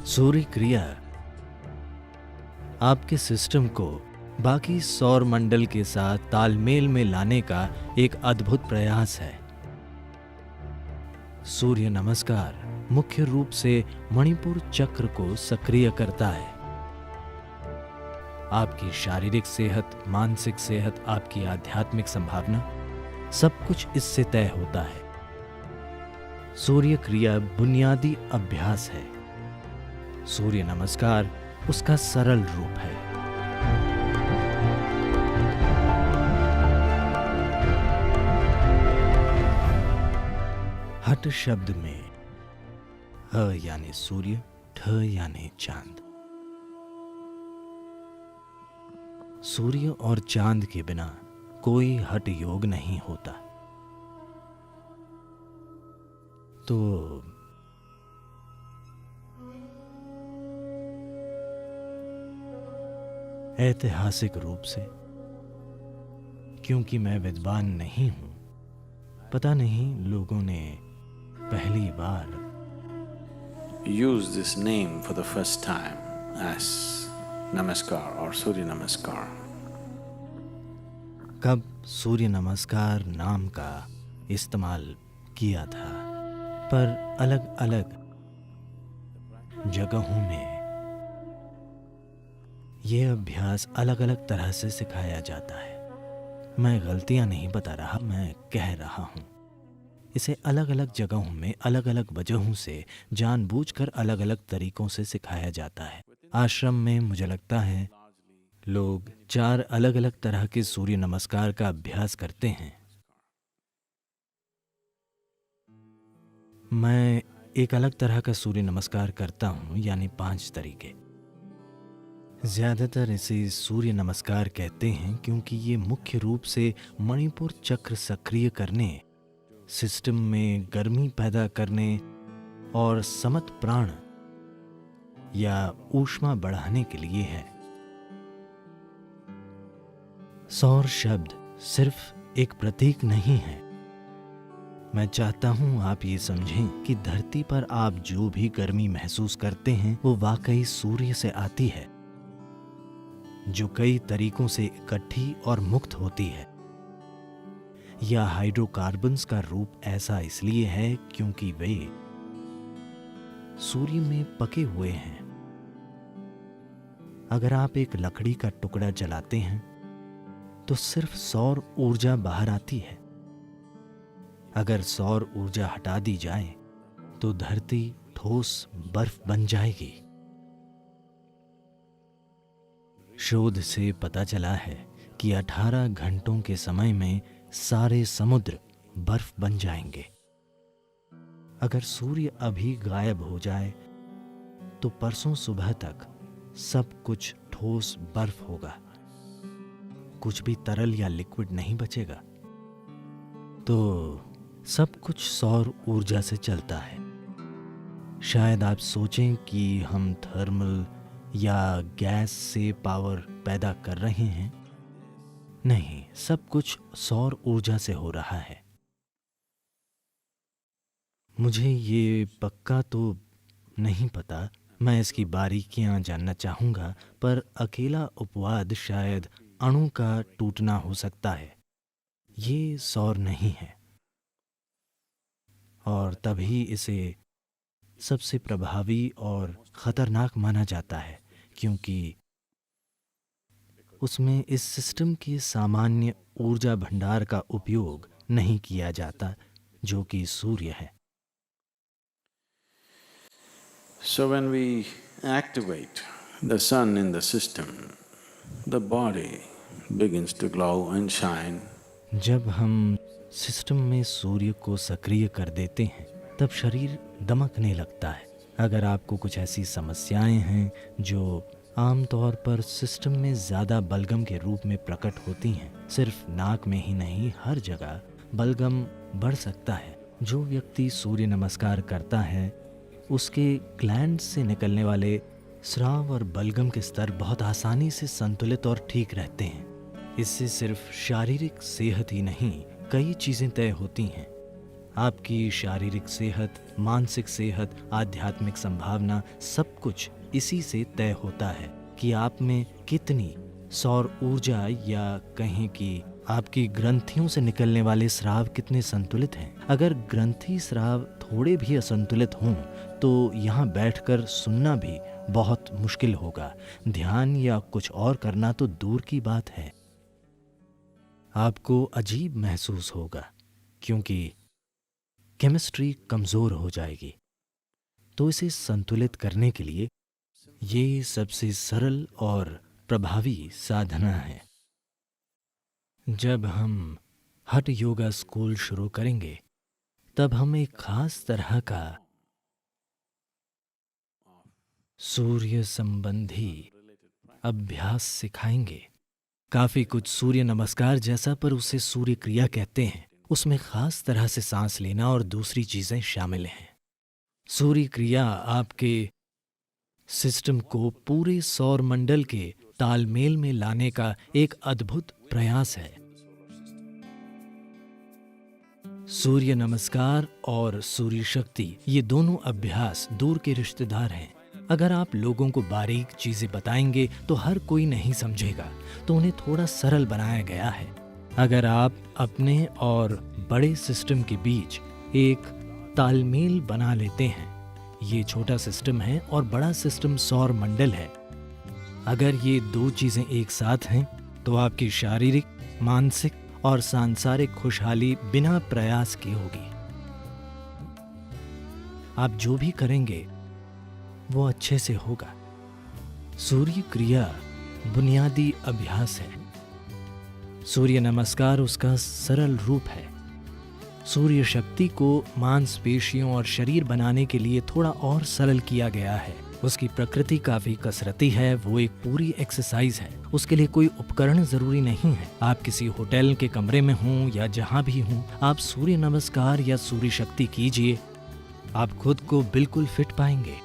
सूर्य क्रिया आपके सिस्टम को बाकी सौर मंडल के साथ तालमेल में लाने का एक अद्भुत प्रयास है। सूर्य नमस्कार मुख्य रूप से मणिपुर चक्र को सक्रिय करता है। आपकी शारीरिक सेहत, मानसिक सेहत, आपकी आध्यात्मिक संभावना, सब कुछ इससे तय होता है। सूर्य क्रिया बुनियादी अभ्यास है। सूर्य नमस्कार उसका सरल रूप है। हठ शब्द में ह यानी सूर्य, ठ यानी चांद। सूर्य और चांद के बिना कोई हठ योग नहीं होता। तो ऐतिहासिक रूप से, क्योंकि मैं विद्वान नहीं हूं, पता नहीं लोगों ने पहली बार use this name for the first time as Namaskar or Surya Namaskar. कब सूर्य नमस्कार नाम का इस्तेमाल किया था, पर अलग अलग जगहों में यह अभ्यास अलग अलग तरह से सिखाया जाता है। मैं गलतियां नहीं बता रहा, मैं कह रहा हूं। इसे अलग अलग जगहों में अलग अलग वजहों से जानबूझकर अलग अलग तरीकों से सिखाया जाता है। आश्रम में मुझे लगता है लोग 4 अलग अलग तरह के सूर्य नमस्कार का अभ्यास करते हैं। मैं एक अलग तरह का सूर्य नमस्कार करता हूं, यानी 5 तरीके। ज्यादातर इसे सूर्य नमस्कार कहते हैं क्योंकि ये मुख्य रूप से मणिपुर चक्र सक्रिय करने, सिस्टम में गर्मी पैदा करने और समत प्राण या ऊष्मा बढ़ाने के लिए है। सौर शब्द सिर्फ एक प्रतीक नहीं है। मैं चाहता हूं आप ये समझें कि धरती पर आप जो भी गर्मी महसूस करते हैं वो वाकई सूर्य से आती है, जो कई तरीकों से इकट्ठी और मुक्त होती है। या हाइड्रोकार्बन्स का रूप ऐसा इसलिए है क्योंकि वे सूर्य में पके हुए हैं। अगर आप एक लकड़ी का टुकड़ा जलाते हैं तो सिर्फ सौर ऊर्जा बाहर आती है। अगर सौर ऊर्जा हटा दी जाए तो धरती ठोस बर्फ बन जाएगी। शोध से पता चला है कि 18 घंटों के समय में सारे समुद्र बर्फ बन जाएंगे। अगर सूर्य अभी गायब हो जाए तो परसों सुबह तक सब कुछ ठोस बर्फ होगा, कुछ भी तरल या लिक्विड नहीं बचेगा। तो सब कुछ सौर ऊर्जा से चलता है। शायद आप सोचें कि हम थर्मल या गैस से पावर पैदा कर रहे हैं। नहीं, सब कुछ सौर ऊर्जा से हो रहा है। मुझे ये पक्का तो नहीं पता, मैं इसकी बारीकियां जानना चाहूंगा, पर अकेला उपवाद शायद अणु का टूटना हो सकता है। ये सौर नहीं है और तभी इसे सबसे प्रभावी और खतरनाक माना जाता है, क्योंकि उसमें इस सिस्टम के सामान्य ऊर्जा भंडार का उपयोग नहीं किया जाता, जो कि सूर्य है। So when we activate the sun in the system, the body begins to glow and shine. जब हम सिस्टम में सूर्य को सक्रिय कर देते हैं तब शरीर दमकने लगता है। अगर आपको कुछ ऐसी समस्याएं हैं जो आमतौर पर सिस्टम में ज़्यादा बलगम के रूप में प्रकट होती हैं, सिर्फ नाक में ही नहीं, हर जगह बलगम बढ़ सकता है। जो व्यक्ति सूर्य नमस्कार करता है उसके ग्लैंड से निकलने वाले स्राव और बलगम के स्तर बहुत आसानी से संतुलित और ठीक रहते हैं। इससे सिर्फ शारीरिक सेहत ही नहीं, कई चीज़ें तय होती हैं। आपकी शारीरिक सेहत, मानसिक सेहत, आध्यात्मिक संभावना सब कुछ इसी से तय होता है कि आप में कितनी सौर ऊर्जा या कहें कि आपकी ग्रंथियों से निकलने वाले स्राव कितने संतुलित हैं। अगर ग्रंथि स्राव थोड़े भी असंतुलित हों तो यहाँ बैठकर सुनना भी बहुत मुश्किल होगा। ध्यान या कुछ और करना तो दूर की बात है। आपको अजीब महसूस होगा क्योंकि केमिस्ट्री कमजोर हो जाएगी। तो इसे संतुलित करने के लिए ये सबसे सरल और प्रभावी साधना है। जब हम हठ योगा स्कूल शुरू करेंगे तब हम एक खास तरह का सूर्य संबंधी अभ्यास सिखाएंगे। काफी कुछ सूर्य नमस्कार जैसा, पर उसे सूर्य क्रिया कहते हैं। उसमें खास तरह से सांस लेना और दूसरी चीजें शामिल हैं। सूर्य क्रिया आपके सिस्टम को पूरे सौर मंडल के तालमेल में लाने का एक अद्भुत प्रयास है। सूर्य नमस्कार और सूर्य शक्ति ये दोनों अभ्यास दूर के रिश्तेदार हैं। अगर आप लोगों को बारीक चीजें बताएंगे तो हर कोई नहीं समझेगा, तो उन्हें थोड़ा सरल बनाया गया है। अगर आप अपने और बड़े सिस्टम के बीच एक तालमेल बना लेते हैं, ये छोटा सिस्टम है और बड़ा सिस्टम सौर मंडल है, अगर ये दो चीजें एक साथ हैं तो आपकी शारीरिक, मानसिक और सांसारिक खुशहाली बिना प्रयास के होगी। आप जो भी करेंगे वो अच्छे से होगा। सूर्य क्रिया बुनियादी अभ्यास है। सूर्य नमस्कार उसका सरल रूप है। सूर्य शक्ति को मांसपेशियों और शरीर बनाने के लिए थोड़ा और सरल किया गया है। उसकी प्रकृति काफी कसरती है, वो एक पूरी एक्सरसाइज है। उसके लिए कोई उपकरण जरूरी नहीं है। आप किसी होटल के कमरे में हों या जहां भी हों, आप सूर्य नमस्कार या सूर्य शक्ति कीजिए, आप खुद को बिल्कुल फिट पाएंगे।